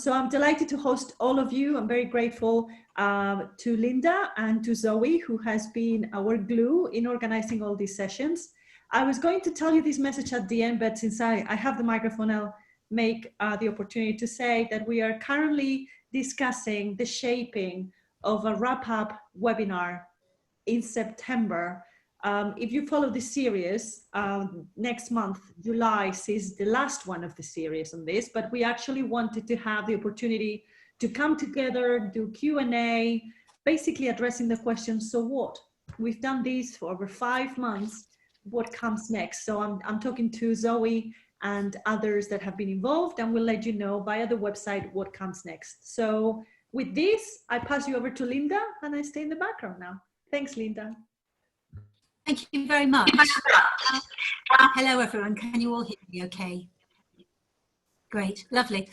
So I'm delighted to host all of you. I'm very grateful to Linda and to Zoe, who has been our glue in organizing all these sessions. I was going to tell you this message at the end, but since I have the microphone, I'll make the opportunity to say that we are currently discussing the shaping of a wrap-up webinar in September. If you follow the series, next month, July, is the last one of the series on this, but we actually wanted to have the opportunity to come together, do Q&A, basically addressing the question, so what? We've done this for over 5 months, what comes next? So I'm talking to Zoe and others that have been involved, and we'll let you know via the website what comes next. So with this, I pass you over to Linda, and I stay in the background now. Thanks, Linda. Thank you very much. Hello, everyone. Can you all hear me okay? Great, lovely.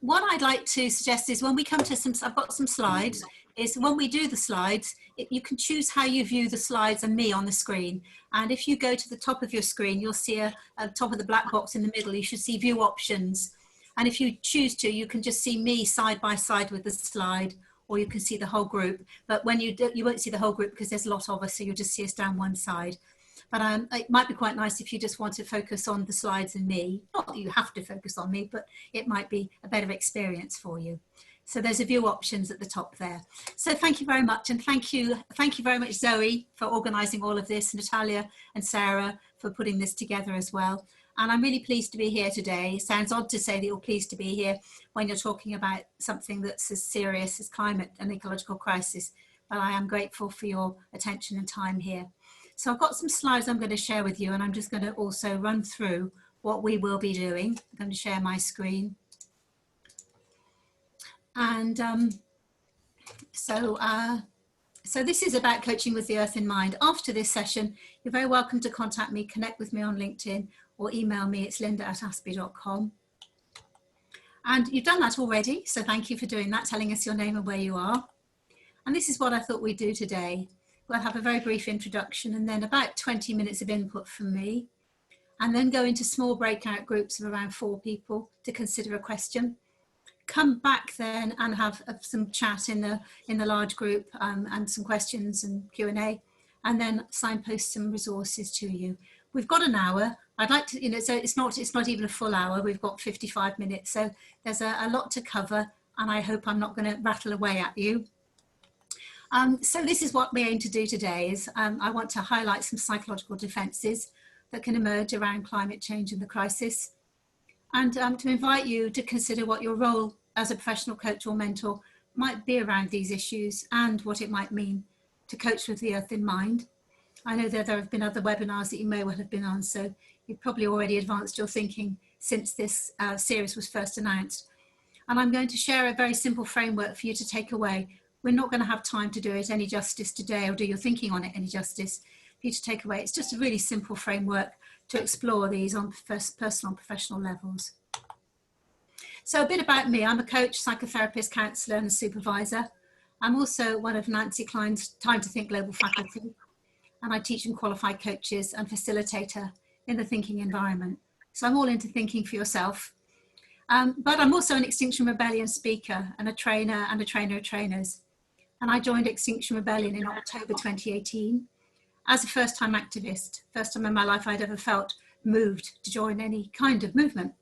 What I'd like to suggest is when we come to some, I've got some slides, is when we do the slides, you can choose how you view the slides and me on the screen. And if you go to the top of your screen, you'll see at the top of the black box in the middle, you should see view options. And if you choose to, you can just see me side by side with the slide, or you can see the whole group. But when you do, you won't see the whole group because there's a lot of us, so you'll just see us down one side. But it might be quite nice if you just want to focus on the slides and me. Not that you have to focus on me, but it might be a better experience for you. So there's a view options at the top there. So thank you very much, and thank you very much, Zoe, for organising all of this, Natalia and Sarah for putting this together as well. And I'm really pleased to be here today. It sounds odd to say that you're pleased to be here when you're talking about something that's as serious as climate and ecological crisis, but I am grateful for your attention and time here. So I've got some slides I'm going to share with you, and I'm just going to also run through what we will be doing. I'm going to share my screen. And so this is about coaching with the earth in mind. After this session, you're very welcome to contact me, connect with me on LinkedIn, or email me. It's linda@aspey.com. And you've done that already, so thank you for doing that, telling us your name and where you are. And this is what I thought we'd do today. We'll have a very brief introduction and then about 20 minutes of input from me, and then go into small breakout groups of around 4 people to consider a question. Come back then and have some chat in the large group and some questions and Q&A, and then signpost some resources to you. We've got an hour. I'd like to, you know, so it's not even a full hour. We've got 55 minutes, so there's a lot to cover, and I hope I'm not going to rattle away at you. So this is what we aim to do today. Is I want to highlight some psychological defences that can emerge around climate change and the crisis, and to invite you to consider what your role as a professional coach or mentor might be around these issues and what it might mean to coach with the earth in mind. I know that there have been other webinars that you may well have been on, so you've probably already advanced your thinking since this series was first announced. And I'm going to share a very simple framework for you to take away. We're not going to have time to do it any justice today, or do your thinking on it any justice for you to take away. It's just a really simple framework to explore these on personal and professional levels. So a bit about me. I'm a coach, psychotherapist, counsellor and a supervisor. I'm also one of Nancy Klein's Time to Think global faculty, and I teach and qualify coaches and facilitator in the thinking environment. So I'm all into thinking for yourself. But I'm also an Extinction Rebellion speaker and a trainer of trainers. And I joined Extinction Rebellion in October 2018 as a first-time activist. First time in my life I'd ever felt moved to join any kind of movement.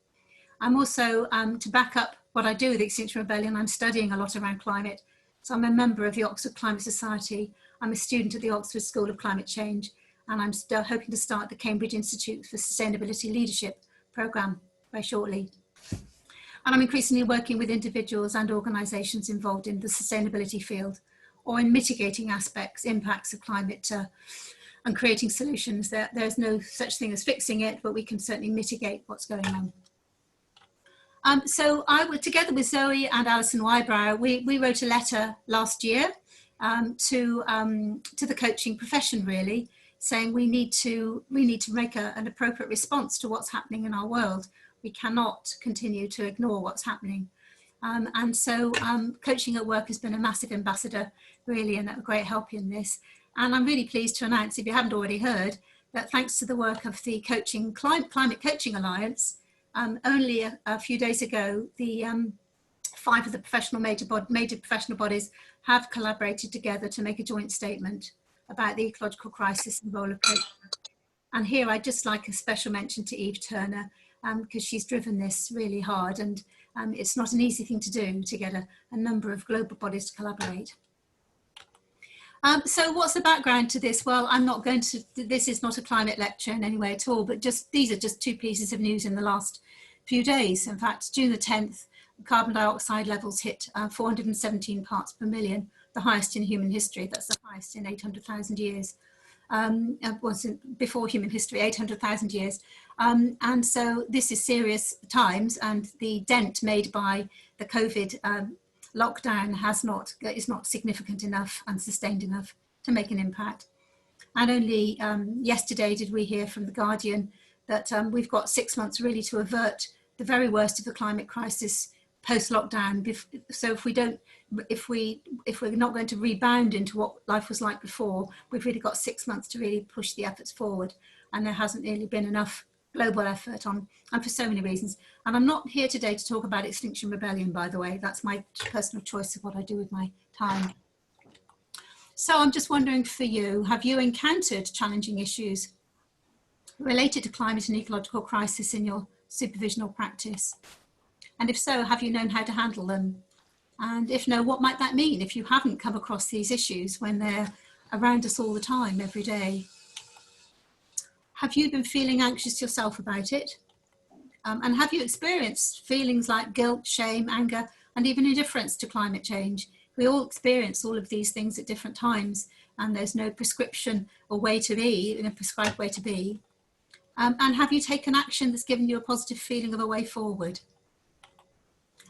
I'm also, to back up what I do with Extinction Rebellion, I'm studying a lot around climate. So I'm a member of the Oxford Climate Society. I'm a student at the Oxford School of Climate Change, and I'm still hoping to start the Cambridge Institute for Sustainability Leadership programme very shortly. And I'm increasingly working with individuals and organisations involved in the sustainability field, or in mitigating impacts of climate and creating solutions. There's no such thing as fixing it, but we can certainly mitigate what's going on. So together with Zoë and Alison Whybrow, we wrote a letter last year to the coaching profession, really, saying we need to make an appropriate response to what's happening in our world. We cannot continue to ignore what's happening. And so Coaching at Work has been a massive ambassador, really, and a great help in this. And I'm really pleased to announce, if you haven't already heard, that thanks to the work of the Climate Coaching Alliance, only a few days ago, the 5 of the major professional bodies have collaborated together to make a joint statement about the ecological crisis and role of coaching. And here I'd just like a special mention to Eve Turner, because she's driven this really hard, and it's not an easy thing to do to get a number of global bodies to collaborate. So what's the background to this? Well, I'm not going to, this is not a climate lecture in any way at all, but these are just 2 pieces of news in the last few days. In fact, June the 10th, carbon dioxide levels hit 417 parts per million, the highest in human history. That's the highest in 800,000 years. Before human history, 800,000 years. And so this is serious times, and the dent made by the COVID lockdown is not significant enough and sustained enough to make an impact. And only yesterday did we hear from The Guardian that we've got 6 months really to avert the very worst of the climate crisis post-lockdown. So if we're not going to rebound into what life was like before, we've really got 6 months to really push the efforts forward. And there hasn't really been enough global effort and for so many reasons. And I'm not here today to talk about Extinction Rebellion, by the way. That's my personal choice of what I do with my time. So I'm just wondering for you, have you encountered challenging issues related to climate and ecological crisis in your supervisional practice? And if so, have you known how to handle them? And if no, what might that mean if you haven't come across these issues when they're around us all the time, every day? Have you been feeling anxious yourself about it? And have you experienced feelings like guilt, shame, anger, and even indifference to climate change? We all experience all of these things at different times, and there's no prescription or way to be, in a prescribed way to be. And have you taken action that's given you a positive feeling of a way forward?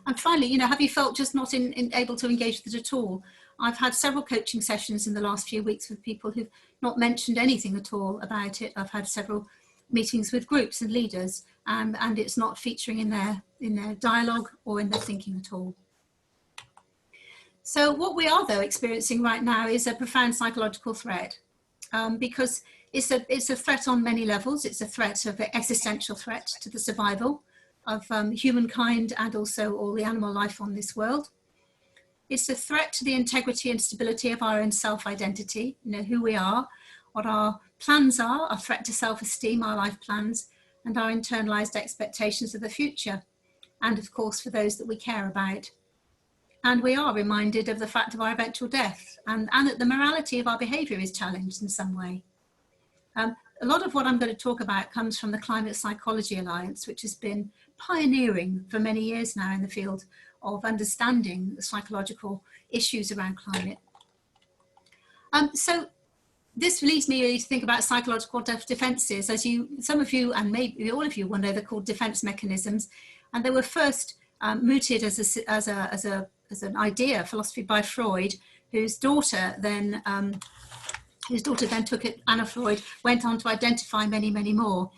And finally, have you felt just not able to engage with it at all? I've had several coaching sessions in the last few weeks with people who've not mentioned anything at all about it. I've had several meetings with groups and leaders, and it's not featuring in their dialogue or in their thinking at all. So what we are, though, experiencing right now is a profound psychological threat, because it's a threat on many levels. It's a threat of an existential threat to the survival of humankind and also all the animal life on this world. It's a threat to the integrity and stability of our own self-identity, who we are, what our plans are, a threat to self-esteem, our life plans, and our internalized expectations of the future, and of course for those that we care about. And we are reminded of the fact of our eventual death, and that the morality of our behaviour is challenged in some way. A lot of what I'm going to talk about comes from the Climate Psychology Alliance, which has been pioneering for many years now in the field of understanding the psychological issues around climate. So this leads me really to think about psychological defences. As some of you, and maybe all of you will know, they're called defence mechanisms, and they were first mooted as an idea, philosophy by Freud, whose daughter then took it. Anna Freud went on to identify many, many more.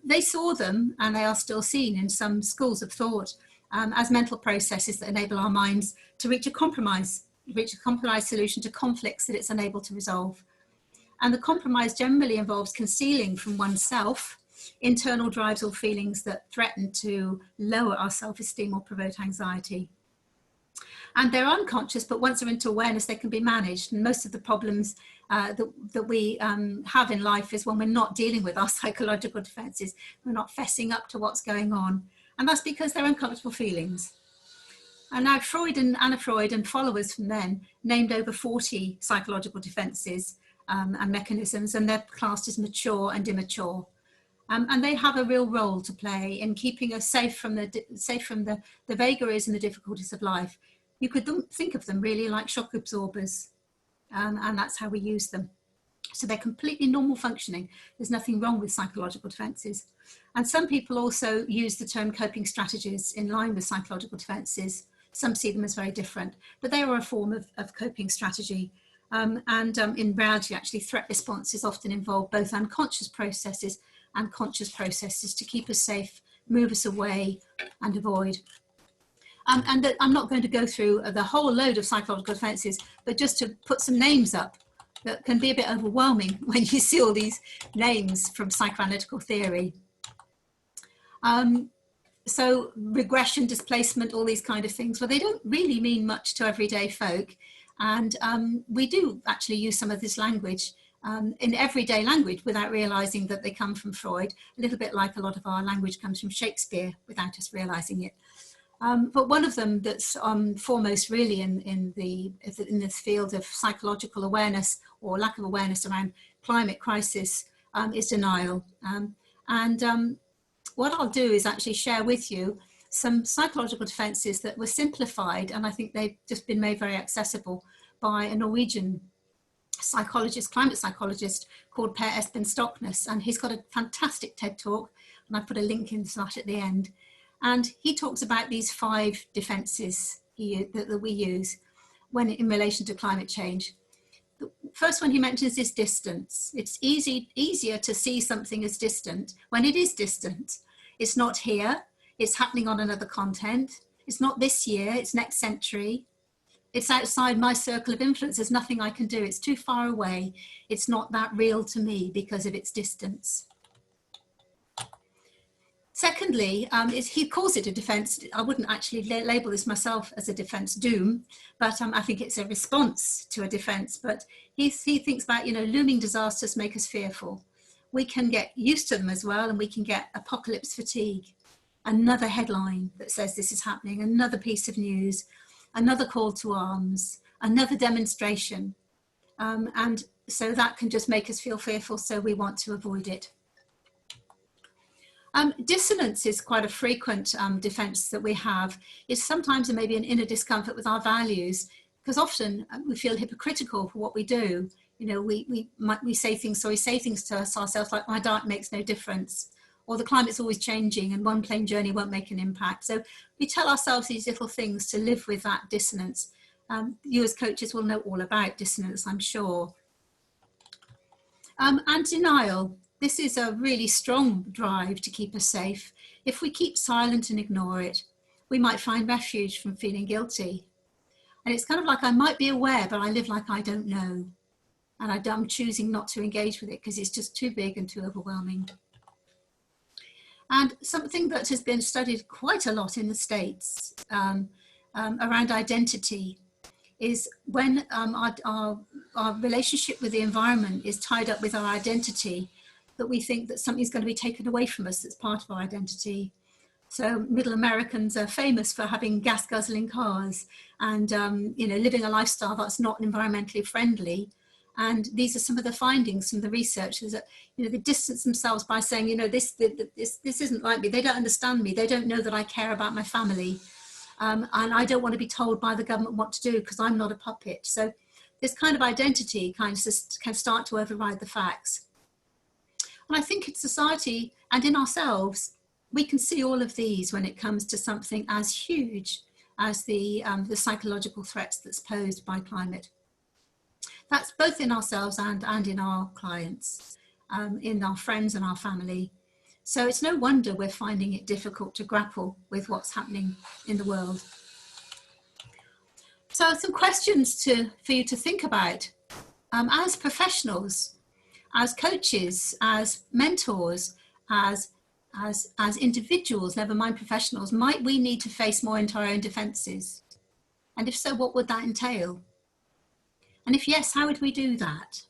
They saw them, and they are still seen in some schools of thought, as mental processes that enable our minds to reach a compromise solution to conflicts that it's unable to resolve. And the compromise generally involves concealing from oneself internal drives or feelings that threaten to lower our self-esteem or provoke anxiety. And they're unconscious, but once they're into awareness, they can be managed. And most of the problems that we have in life is when we're not dealing with our psychological defences, we're not fessing up to what's going on. And that's because they're uncomfortable feelings. And now Freud and Anna Freud and followers from then named over 40 psychological defences and mechanisms, and they're classed as mature and immature. And they have a real role to play in keeping us safe from the vagaries and the difficulties of life. You could think of them really like shock absorbers, and that's how we use them. So they're completely normal functioning. There's nothing wrong with psychological defences. And some people also use the term coping strategies in line with psychological defences. Some see them as very different, but they are a form of coping strategy. In reality, actually, threat responses often involve both unconscious processes and conscious processes to keep us safe, move us away, and avoid. And I'm not going to go through the whole load of psychological defences, but just to put some names up that can be a bit overwhelming when you see all these names from psychoanalytical theory. So regression, displacement, all these kind of things, well, they don't really mean much to everyday folk. And we do actually use some of this language in everyday language without realizing that they come from Freud, a little bit like a lot of our language comes from Shakespeare without us realizing it. But one of them that's foremost really in this field of psychological awareness or lack of awareness around climate crisis is denial. What I'll do is actually share with you some psychological defences that were simplified, and I think they've just been made very accessible by a Norwegian psychologist, climate psychologist called Per Espen Stoknes, and he's got a fantastic TED talk, and I put a link in that at the end. And he talks about these 5 defences that we use when in relation to climate change. The first one he mentions is distance. It's easier to see something as distant when it is distant. It's not here, it's happening on another continent. It's not this year, it's next century. It's outside my circle of influence. There's nothing I can do. It's too far away. It's not that real to me because of its distance. Secondly, he calls it a defence. I wouldn't actually label this myself as a defence doom, but I think it's a response to a defence. But he thinks about, looming disasters make us fearful. We can get used to them as well, and we can get apocalypse fatigue. Another headline that says this is happening, another piece of news, another call to arms, another demonstration. And so that can just make us feel fearful, so we want to avoid it. Dissonance is quite a frequent defence that we have. It's sometimes maybe an inner discomfort with our values, because often we feel hypocritical for what we do. We say things to ourselves like, my diet makes no difference, or the climate's always changing and one plane journey won't make an impact. So we tell ourselves these little things to live with that dissonance. You as coaches will know all about dissonance, I'm sure. And denial. This is a really strong drive to keep us safe. If we keep silent and ignore it, we might find refuge from feeling guilty. And it's kind of like, I might be aware, but I live like I don't know. And I'm choosing not to engage with it because it's just too big and too overwhelming. And something that has been studied quite a lot in the States around identity is when our relationship with the environment is tied up with our identity, that we think that something's going to be taken away from us that's part of our identity. So middle Americans are famous for having gas guzzling cars and living a lifestyle that's not environmentally friendly. And these are some of the findings from the researchers that they distance themselves by saying, this isn't like me. They don't understand me. They don't know that I care about my family, and I don't want to be told by the government what to do because I'm not a puppet. So this kind of identity can start to override the facts. And I think in society and in ourselves, we can see all of these when it comes to something as huge as the psychological threats that's posed by climate. That's both in ourselves and in our clients, in our friends and our family. So it's no wonder we're finding it difficult to grapple with what's happening in the world. So some questions for you to think about as professionals, as coaches, as mentors, as individuals, never mind professionals. Might we need to face more into our own defences? And if so, what would that entail? And if yes, how would we do that?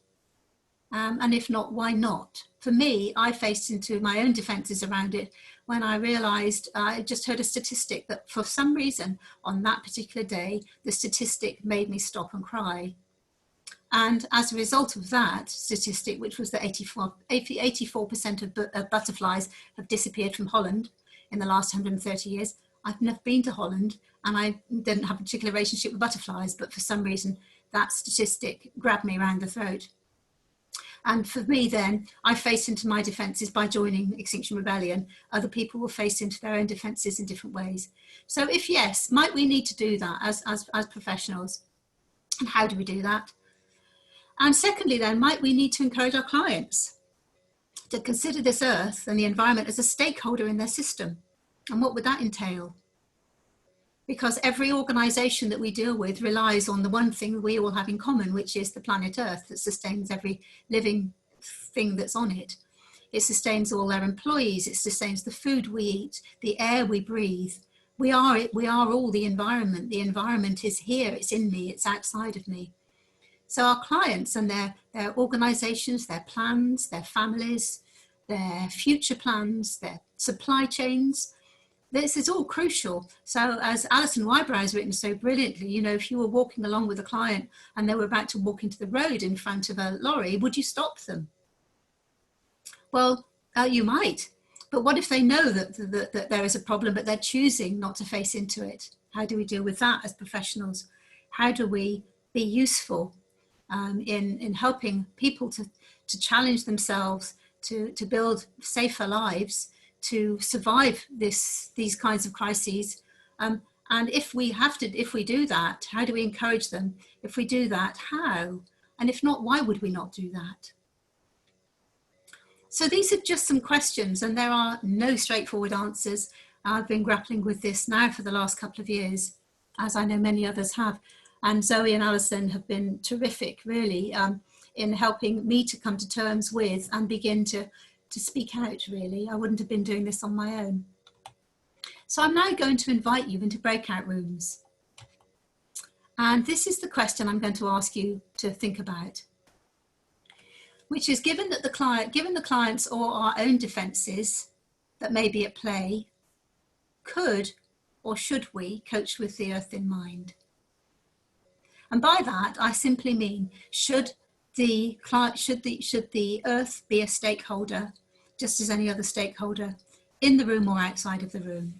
And if not, why not? For me, I faced into my own defences around it when I realised, I just heard a statistic that for some reason on that particular day, the statistic made me stop and cry. And as a result of that statistic, which was that 84% of butterflies have disappeared from Holland in the last 130 years, I've never been to Holland and I didn't have a particular relationship with butterflies, but for some reason that statistic grabbed me around the throat. And for me then, I faced into my defences by joining Extinction Rebellion. Other people will face into their own defences in different ways. So if yes, might we need to do that as professionals? And how do we do that? And secondly then, might we need to encourage our clients to consider this earth and the environment as a stakeholder in their system? And what would that entail? Because every organisation that we deal with relies on the one thing we all have in common, which is the planet Earth that sustains every living thing that's on it. It sustains all their employees. It sustains the food we eat, the air we breathe. We are all the environment. The environment is here, it's in me, it's outside of me. So our clients and their organizations, their plans, their families, their future plans, their supply chains, this is all crucial. So as Alison Whybrow has written so brilliantly, you know, if you were walking along with a client and they were about to walk into the road in front of a lorry, would you stop them? Well, you might. But what if they know that there is a problem, but they're choosing not to face into it? How do we deal with that as professionals? How do we be useful in helping people to challenge themselves, to build safer lives, to survive these kinds of crises? And if we do that, how do we encourage them? If we do that, how? And if not, why would we not do that? So these are just some questions, and there are no straightforward answers. I've been grappling with this now for the last couple of years, as I know many others have. And Zoe and Alison have been terrific, really, in helping me to come to terms with and begin to speak out, really. I wouldn't have been doing this on my own. So I'm now going to invite you into breakout rooms. And this is the question I'm going to ask you to think about, which is, given the clients or our own defences that may be at play, could or should we coach with the earth in mind? And by that, I simply mean, should the earth be a stakeholder, just as any other stakeholder, in the room or outside of the room?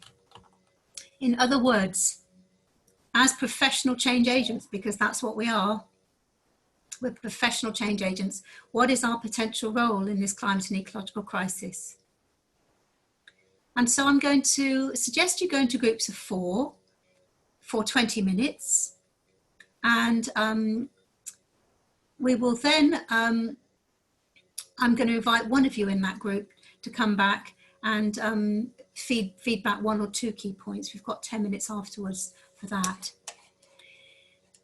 In other words, as professional change agents, because that's what we are, we're professional change agents, what is our potential role in this climate and ecological crisis? And so I'm going to suggest you go into groups of 4 for 20 minutes. And we will then, I'm going to invite one of you in that group to come back and feed back 1 or 2 key points. We've got 10 minutes afterwards for that.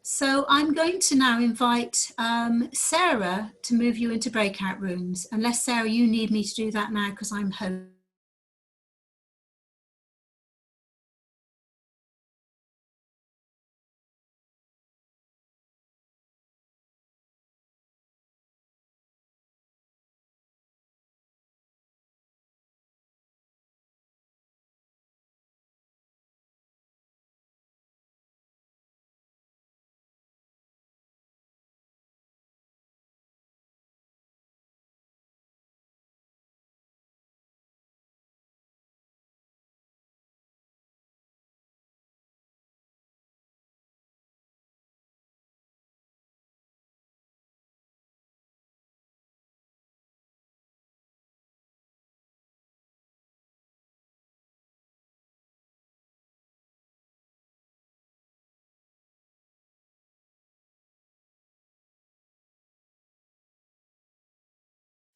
So I'm going to now invite Sarah to move you into breakout rooms, unless, Sarah, you need me to do that now because I'm home.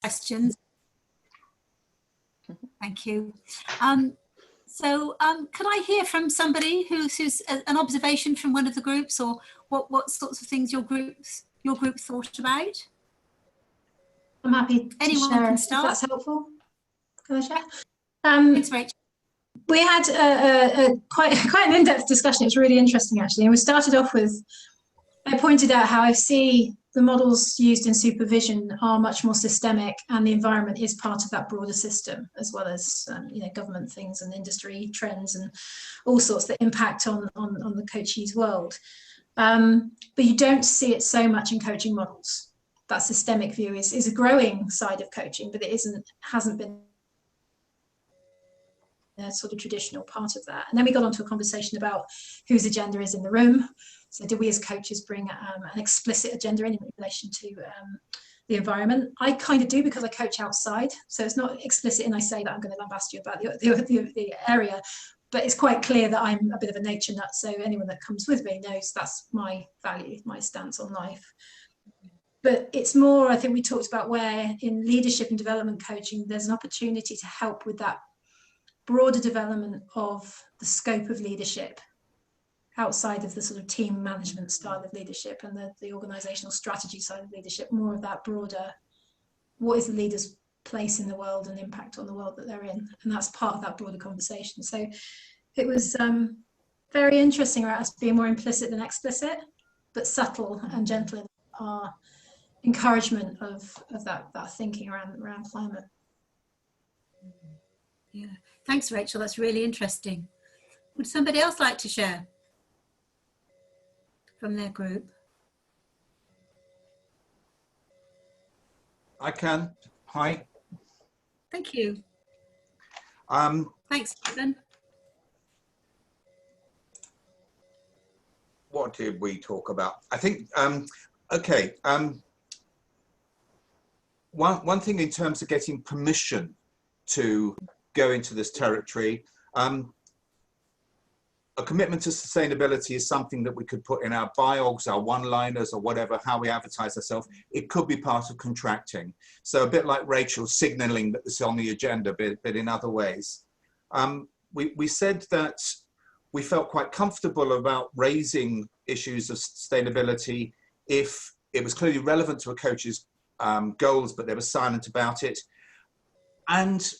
Questions? Thank you. Could I hear from somebody who's an observation from one of the groups, or what sorts of things your group thought about? I'm happy to Anyone share can if start. that's helpful. Can I share? Thanks, Rachel. We had quite an in-depth discussion. It's really interesting, actually. And we started off with, I pointed out how I see the models used in supervision are much more systemic, and the environment is part of that broader system, as well as government things and industry trends and all sorts that impact on the coachee's world. But you don't see it so much in coaching models. That systemic view is a growing side of coaching, but it hasn't been a sort of traditional part of that. And then we got onto a conversation about whose agenda is in the room. So do we as coaches bring an explicit agenda in relation to the environment? I kind of do, because I coach outside. So it's not explicit and I say that I'm going to lambast you about the area, but it's quite clear that I'm a bit of a nature nut. So anyone that comes with me knows that's my value, my stance on life. But it's more, I think we talked about where in leadership and development coaching, there's an opportunity to help with that broader development of the scope of leadership outside of the sort of team management style of leadership and the organizational strategy side of leadership, more of that broader, what is the leader's place in the world and impact on the world that they're in. And that's part of that broader conversation. So it was very interesting about us being more implicit than explicit, but subtle and gentle in our encouragement of that thinking around climate. Yeah, thanks, Rachel. That's really interesting. Would somebody else like to share from their group? I can. Hi. Thank you. Thanks, Stephen. What did we talk about? I think, okay. One thing in terms of getting permission to go into this territory, a commitment to sustainability is something that we could put in our biogs, our one-liners, or whatever, how we advertise ourselves. It could be part of contracting. So a bit like Rachel signaling that this is on the agenda, but in other ways. We said that we felt quite comfortable about raising issues of sustainability if it was clearly relevant to a coach's goals, but they were silent about it. And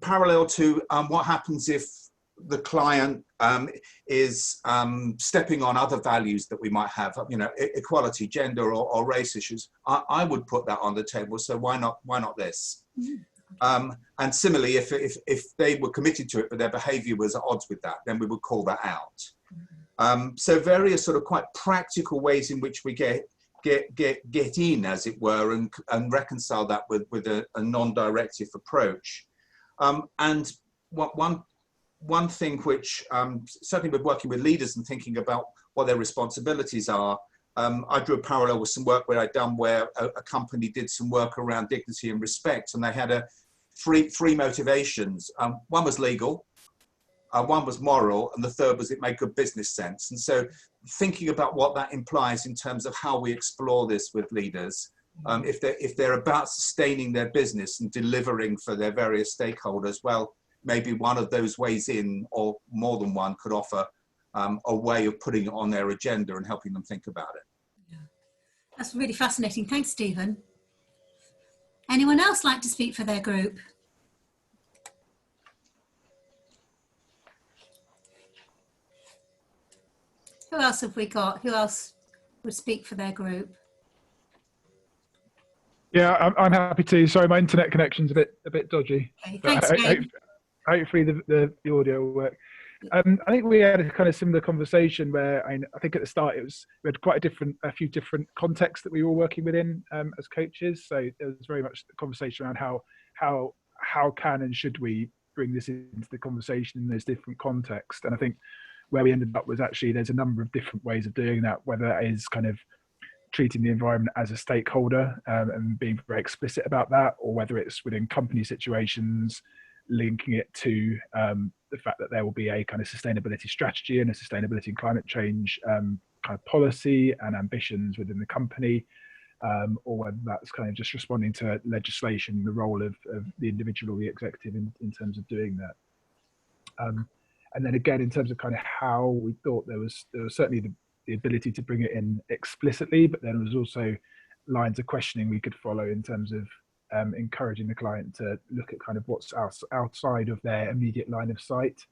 parallel to what happens if the client is stepping on other values that we might have, you know, equality, gender, or race issues. I would put that on the table. So why not this? And similarly, if they were committed to it, but their behaviour was at odds with that, then we would call that out. So various sort of quite practical ways in which we get in, as it were, and reconcile that with a non-directive approach. And one thing which certainly with working with leaders and thinking about what their responsibilities are, I drew a parallel with some work where I'd done where a company did some work around dignity and respect, and they had three motivations. One was legal, one was moral, and the third was it made good business sense. And so thinking about what that implies in terms of how we explore this with leaders, if they're about sustaining their business and delivering for their various stakeholders, well, maybe one of those ways in, or more than one, could offer a way of putting it on their agenda and helping them think about it. Yeah. That's really fascinating. Thanks, Stephen. Anyone else like to speak for their group? Who else have we got? Who else would speak for their group? Yeah, I'm happy to. Sorry, my internet connection's a bit dodgy. Okay, thanks, Jane. Hopefully the audio will work. I think we had a kind of similar conversation where I think at the start we had quite a few different contexts that we were working within as coaches. So it was very much the conversation around how can and should we bring this into the conversation in those different contexts. And I think where we ended up was actually there's a number of different ways of doing that, whether that is kind of treating the environment as a stakeholder and being very explicit about that, or whether it's within company situations, linking it to the fact that there will be a kind of sustainability strategy and a sustainability and climate change kind of policy and ambitions within the company, or whether that's kind of just responding to legislation, the role of the individual or the executive in terms of doing that. And then again, in terms of kind of how we thought there was certainly the ability to bring it in explicitly, but then there was also lines of questioning we could follow in terms of encouraging the client to look at kind of what's outside of their immediate line of sight,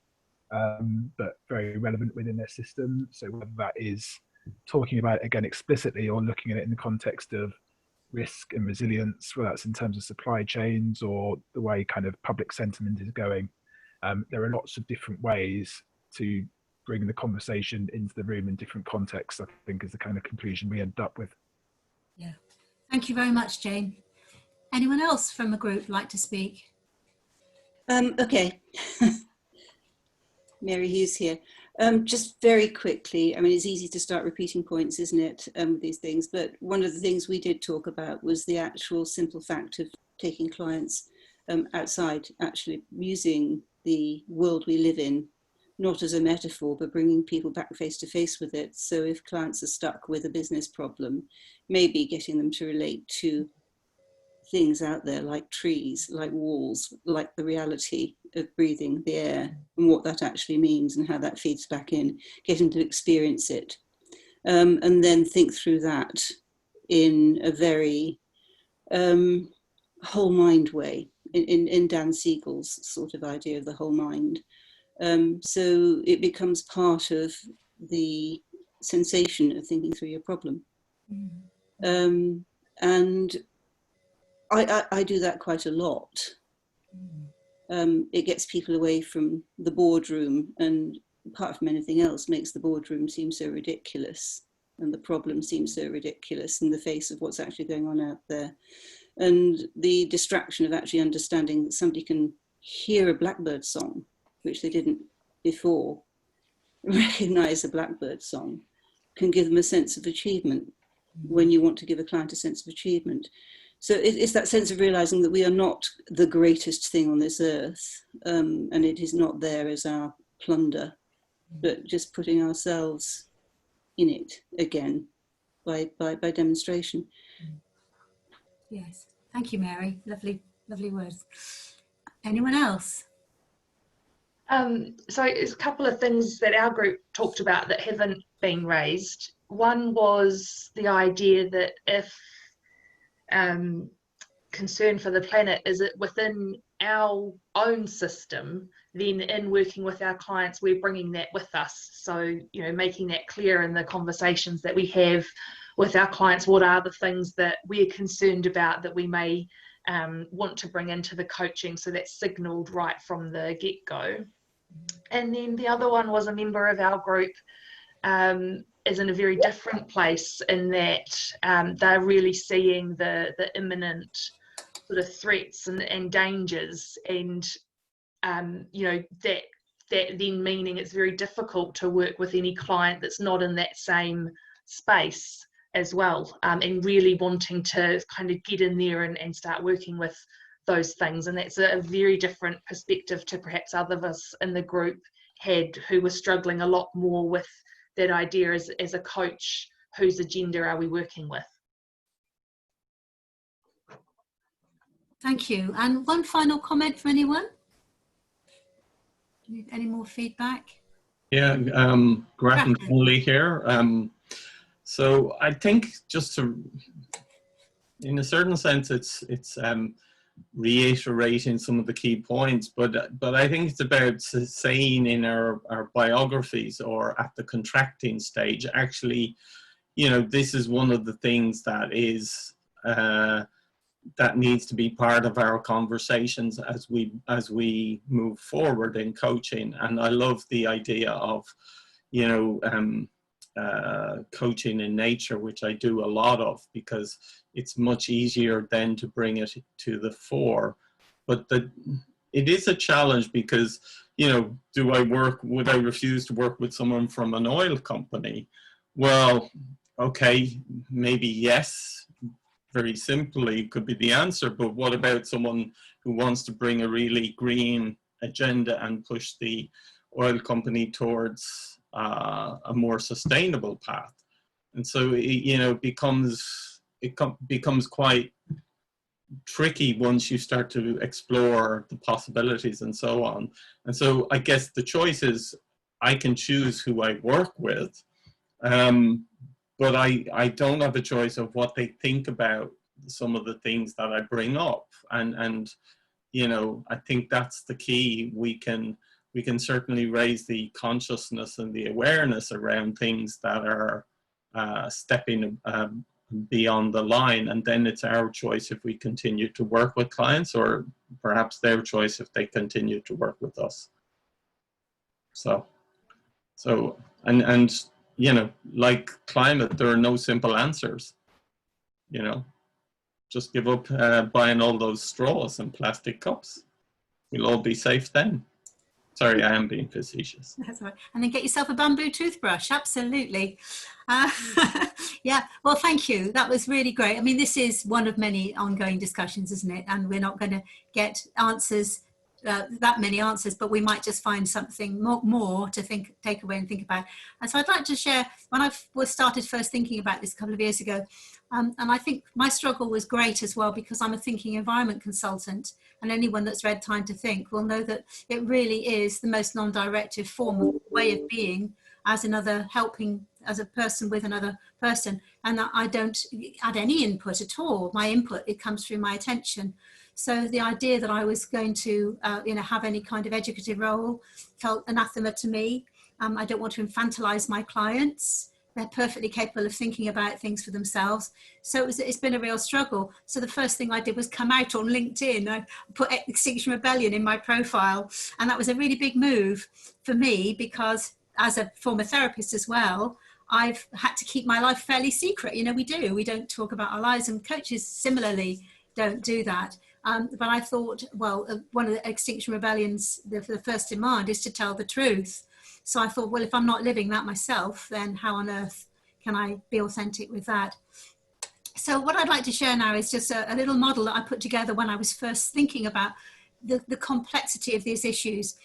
but very relevant within their system. So whether that is talking about it again explicitly or looking at it in the context of risk and resilience, whether that's in terms of supply chains or the way kind of public sentiment is going. There are lots of different ways to bring the conversation into the room in different contexts, I think is the kind of conclusion we ended up with. Yeah, thank you very much, Jane. Anyone else from the group like to speak? Okay, Mary Hughes here. Just very quickly, I mean, it's easy to start repeating points, isn't it, with these things, but one of the things we did talk about was the actual simple fact of taking clients outside, actually using the world we live in, not as a metaphor, but bringing people back face to face with it. So if clients are stuck with a business problem, maybe getting them to relate to things out there like trees, like walls, like the reality of breathing the air and what that actually means and how that feeds back in, get them to experience it. And then think through that in a very whole mind way, in Dan Siegel's sort of idea of the whole mind. So it becomes part of the sensation of thinking through your problem. And I do that quite a lot. It gets people away from the boardroom, and apart from anything else, makes the boardroom seem so ridiculous, and the problem seems so ridiculous in the face of what's actually going on out there. And the distraction of actually understanding that somebody can hear a blackbird song, which they didn't before recognize a blackbird song, can give them a sense of achievement when you want to give a client a sense of achievement. So it's that sense of realizing that we are not the greatest thing on this earth, and it is not there as our plunder, but just putting ourselves in it again by demonstration. Yes, thank you, Mary. Lovely, lovely words. Anyone else? So there's a couple of things that our group talked about that haven't been raised. One was the idea that if concern for the planet is it within our own system, then in working with our clients, we're bringing that with us. So, you know, making that clear in the conversations that we have with our clients, what are the things that we're concerned about that we may want to bring into the coaching, so that's signalled right from the get-go. And then the other one was a member of our group is in a very different place in that they're really seeing the imminent sort of threats and dangers, and you know, that then meaning it's very difficult to work with any client that's not in that same space as well, and really wanting to kind of get in there and start working with those things. And that's a very different perspective to perhaps other of us in the group had, who were struggling a lot more with that idea as a coach, whose agenda are we working with? Thank you. And one final comment from anyone? Any more feedback? Yeah, Graham Foley here. So I think just to, in a certain sense, it's reiterating some of the key points, but I think it's about saying in our biographies or at the contracting stage, actually, you know, this is one of the things that is that needs to be part of our conversations as we move forward in coaching. And I love the idea of, you know, coaching in nature, which I do a lot of, because it's much easier then to bring it to the fore. But it is a challenge because, you know, would I refuse to work with someone from an oil company? Well, okay, maybe yes, very simply could be the answer, but what about someone who wants to bring a really green agenda and push the oil company towards a more sustainable path? And so, you know, it becomes quite tricky once you start to explore the possibilities and so on. And so I guess the choice is I can choose who I work with, but I don't have a choice of what they think about some of the things that I bring up. And you know, I think that's the key. We can certainly raise the consciousness and the awareness around things that are stepping beyond the line, and then it's our choice if we continue to work with clients, or perhaps their choice if they continue to work with us. So and you know, like climate, there are no simple answers. You know, just give up buying all those straws and plastic cups. We'll all be safe then. Sorry, I am being facetious. That's right. And then get yourself a bamboo toothbrush. Absolutely. Yeah, well, thank you. That was really great. I mean, this is one of many ongoing discussions, isn't it? And we're not going to get answers, that many answers, but we might just find something more to take away and think about. And so I'd like to share, when I started first thinking about this a couple of years ago, and I think my struggle was great as well, because I'm a thinking environment consultant, and anyone that's read Time to Think will know that it really is the most non-directive form of way of being, as another helping as a person with another person, and that I don't add any input at all. My input, it comes through my attention. So the idea that I was going to have any kind of educative role felt anathema to me. I don't want to infantilize my clients. They're perfectly capable of thinking about things for themselves. So it's been a real struggle. So the first thing I did was come out on LinkedIn. I put Extinction Rebellion in my profile. And that was a really big move for me, because as a former therapist as well, I've had to keep my life fairly secret. We don't talk about our lives, and coaches similarly don't do that. But I thought, well, one of the Extinction Rebellion's, the first demand is to tell the truth. So I thought, well, if I'm not living that myself, then how on earth can I be authentic with that? So what I'd like to share now is just a little model that I put together when I was first thinking about the complexity of these issues.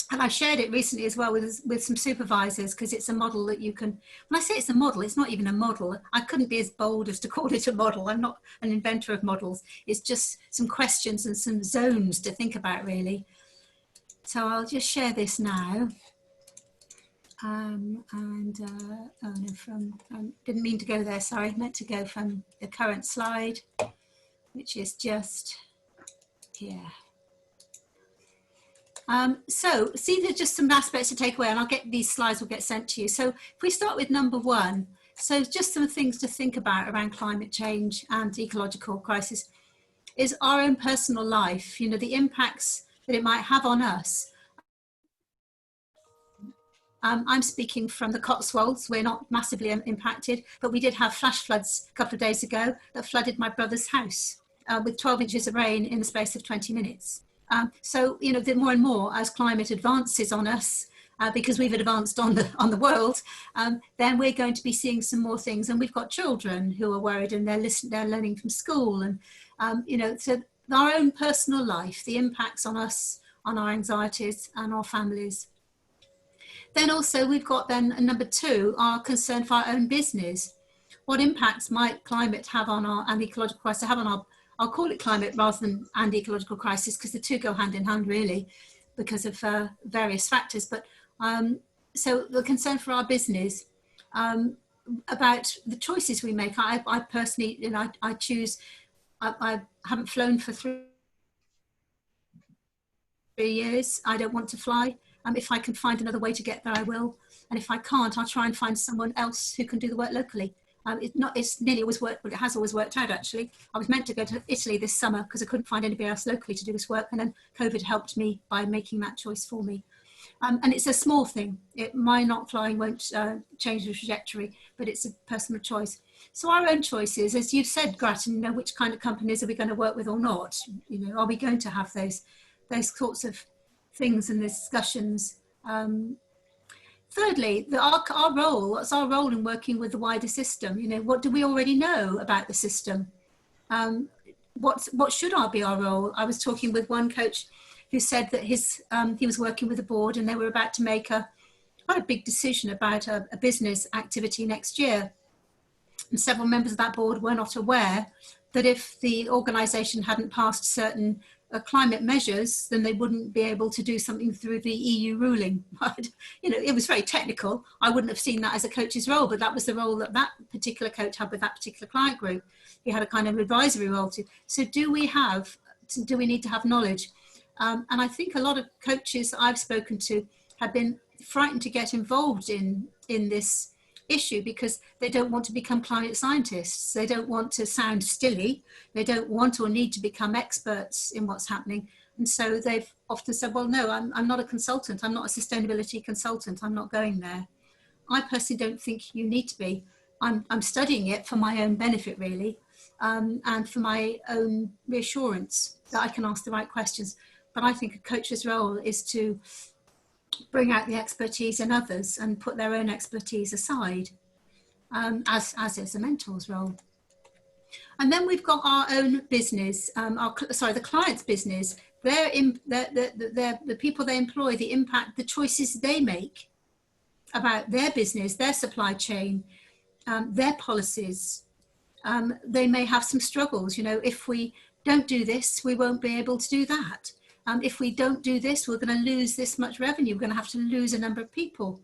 And I shared it recently as well with some supervisors, because it's a model that you can, when I say it's a model, it's not even a model. I couldn't be as bold as to call it a model. I'm not an inventor of models. It's just some questions and some zones to think about, really. So I'll just share this now. Didn't mean to go there, sorry, meant to go from the current slide, which is just here. So these are just some aspects to take away, and these slides will get sent to you. So if we start with number one, so just some things to think about around climate change and ecological crisis is our own personal life, the impacts that it might have on us. I'm speaking from the Cotswolds. We're not massively impacted, but we did have flash floods a couple of days ago that flooded my brother's house with 12 inches of rain in the space of 20 minutes. So, the more and more as climate advances on us, because we've advanced on the world, then we're going to be seeing some more things. And we've got children who are worried, and they're learning from school. And, so our own personal life, the impacts on us, on our anxieties and our families. Then also we've got then number two, our concern for our own business. What impacts might climate have on and ecological crisis have on our, I'll call it climate rather than and ecological crisis, because the two go hand in hand really because of various factors. But so the concern for our business about the choices we make. I personally, I choose, I haven't flown for 3 years. I don't want to fly. If I can find another way to get there, I will. And if I can't, I'll try and find someone else who can do the work locally. It's nearly always worked, but it has always worked out actually. I was meant to go to Italy this summer because I couldn't find anybody else locally to do this work. And then COVID helped me by making that choice for me. And it's a small thing. My not flying won't change the trajectory, but it's a personal choice. So our own choices, as you've said, Grattan, which kind of companies are we going to work with or not? Are we going to have those sorts of things and discussions? Thirdly, our role, what's our role in working with the wider system? What do we already know about the system? What should be our role? I was talking with one coach who said that he was working with a board and they were about to make quite a big decision about a business activity next year. And several members of that board were not aware that if the organisation hadn't passed certain climate measures, then they wouldn't be able to do something through the EU ruling. It was very technical. I wouldn't have seen that as a coach's role, but that was the role that particular coach had with that particular client group. He had a kind of advisory role too. So do we need to have knowledge? And I think a lot of coaches that I've spoken to have been frightened to get involved in this issue because they don't want to become climate scientists. They don't want to sound stilly. They don't want or need to become experts in what's happening. And so they've often said, well, no, I'm not a consultant. I'm not a sustainability consultant. I'm not going there. I personally don't think you need to be. I'm studying it for my own benefit, really, and for my own reassurance that I can ask the right questions. But I think a coach's role is to bring out the expertise in others and put their own expertise aside, as is a mentor's role. And then we've got our own business, the client's business, the people they employ, the impact, the choices they make about their business, their supply chain, their policies. They may have some struggles. If we don't do this, we won't be able to do that. If we don't do this, we're going to lose this much revenue. We're going to have to lose a number of people.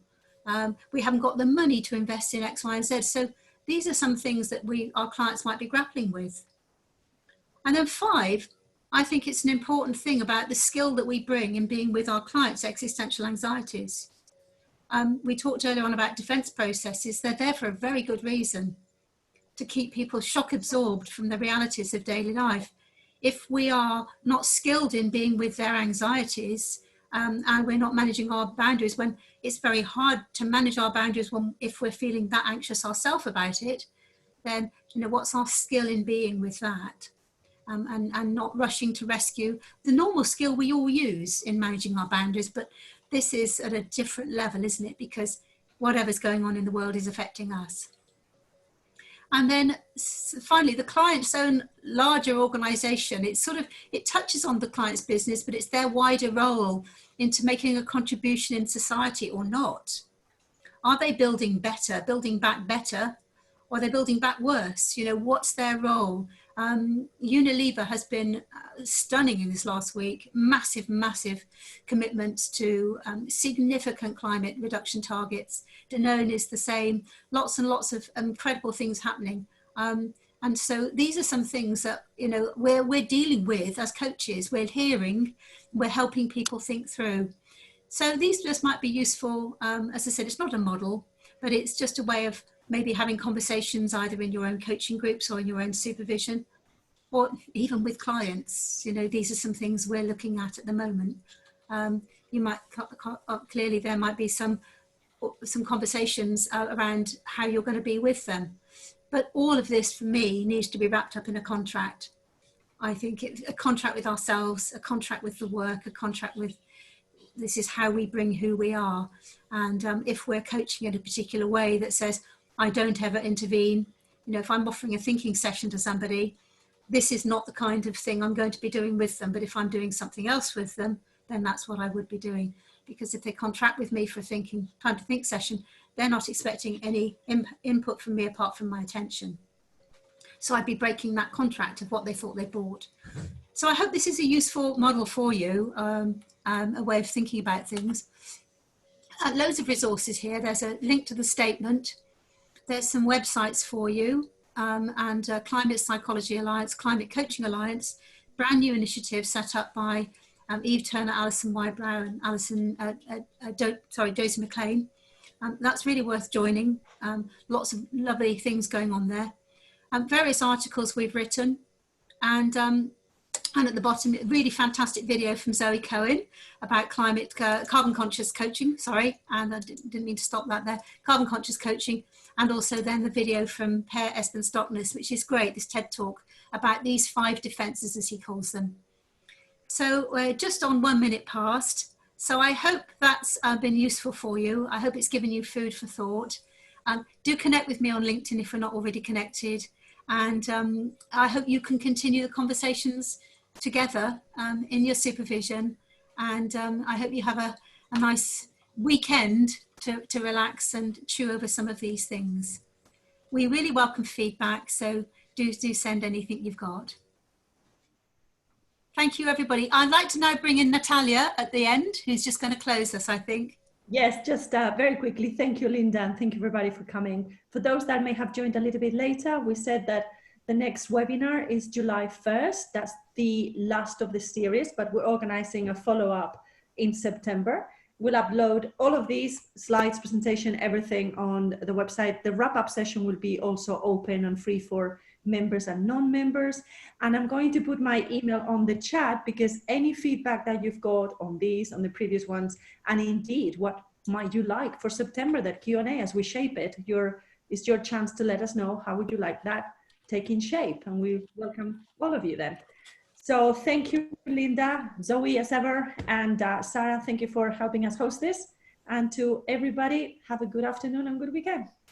We haven't got the money to invest in X, Y, and Z. So these are some things that our clients might be grappling with. And then 5, I think it's an important thing about the skill that we bring in being with our clients' existential anxieties. We talked earlier on about defense processes. They're there for a very good reason, to keep people shock absorbed from the realities of daily life. If we are not skilled in being with their anxieties, and we're not managing our boundaries, when it's very hard to manage our boundaries if we're feeling that anxious ourselves about it, then, you know, what's our skill in being with that? And not rushing to rescue the normal skill we all use in managing our boundaries. But this is at a different level, isn't it? Because whatever's going on in the world is affecting us. And then finally, the client's own larger organization, it touches on the client's business, but it's their wider role into making a contribution in society or not. Are they building better, building back better, or are they building back worse? You know, what's their role? Unilever has been stunning in this last week, massive commitments to significant climate reduction targets. Danone is the same, lots and lots of incredible things happening. And so these are some things that, you know, we're dealing with as coaches, we're hearing, we're helping people think through. So these just might be useful. As I said, it's not a model, but it's just a way of maybe having conversations either in your own coaching groups or in your own supervision, or even with clients. You know, these are some things we're looking at the moment. You might, clearly there might be some conversations around how you're going to be with them. But all of this for me needs to be wrapped up in a contract. I think a contract with ourselves, a contract with the work, a contract with, this is how we bring who we are. And if we're coaching in a particular way that says, I don't ever intervene. You know, if I'm offering a thinking session to somebody, this is not the kind of thing I'm going to be doing with them. But if I'm doing something else with them, then that's what I would be doing. Because if they contract with me for a time to think session, they're not expecting any input from me apart from my attention. So I'd be breaking that contract of what they thought they bought. So I hope this is a useful model for you, a way of thinking about things. Loads of resources here. There's a link to the statement. There's some websites for you, and Climate Psychology Alliance, Climate Coaching Alliance, brand new initiative set up by Eve Turner, Alison Whybrow, and Josie McLean. That's really worth joining. Lots of lovely things going on there. Various articles we've written, and at the bottom, a really fantastic video from Zoë Cohen about carbon conscious coaching. Sorry, and I didn't mean to stop that there. Carbon conscious coaching, and also then the video from Per Espen Stoknes, which is great, this TED talk about these 5 defenses, as he calls them. So we're just on 1 minute past. So I hope that's been useful for you. I hope it's given you food for thought. Do connect with me on LinkedIn if we're not already connected. And I hope you can continue the conversations together in your supervision. And I hope you have a nice weekend to relax and chew over some of these things. We really welcome feedback, so do send anything you've got. Thank you, everybody. I'd like to now bring in Natalia at the end, who's just going to close us, I think. Yes, just very quickly, thank you, Linda, and thank you, everybody, for coming. For those that may have joined a little bit later, we said that the next webinar is July 1st. That's the last of the series, but we're organizing a follow-up in September. We'll upload all of these slides, presentation, everything on the website. The wrap-up session will be also open and free for members and non-members. And I'm going to put my email on the chat, because any feedback that you've got on these, on the previous ones, and indeed, what might you like for September, that Q&A as we shape it, it's your chance to let us know how would you like that taking shape, and we welcome all of you then. So thank you, Linda, Zoe, as ever, and Sarah, thank you for helping us host this. And to everybody, have a good afternoon and good weekend.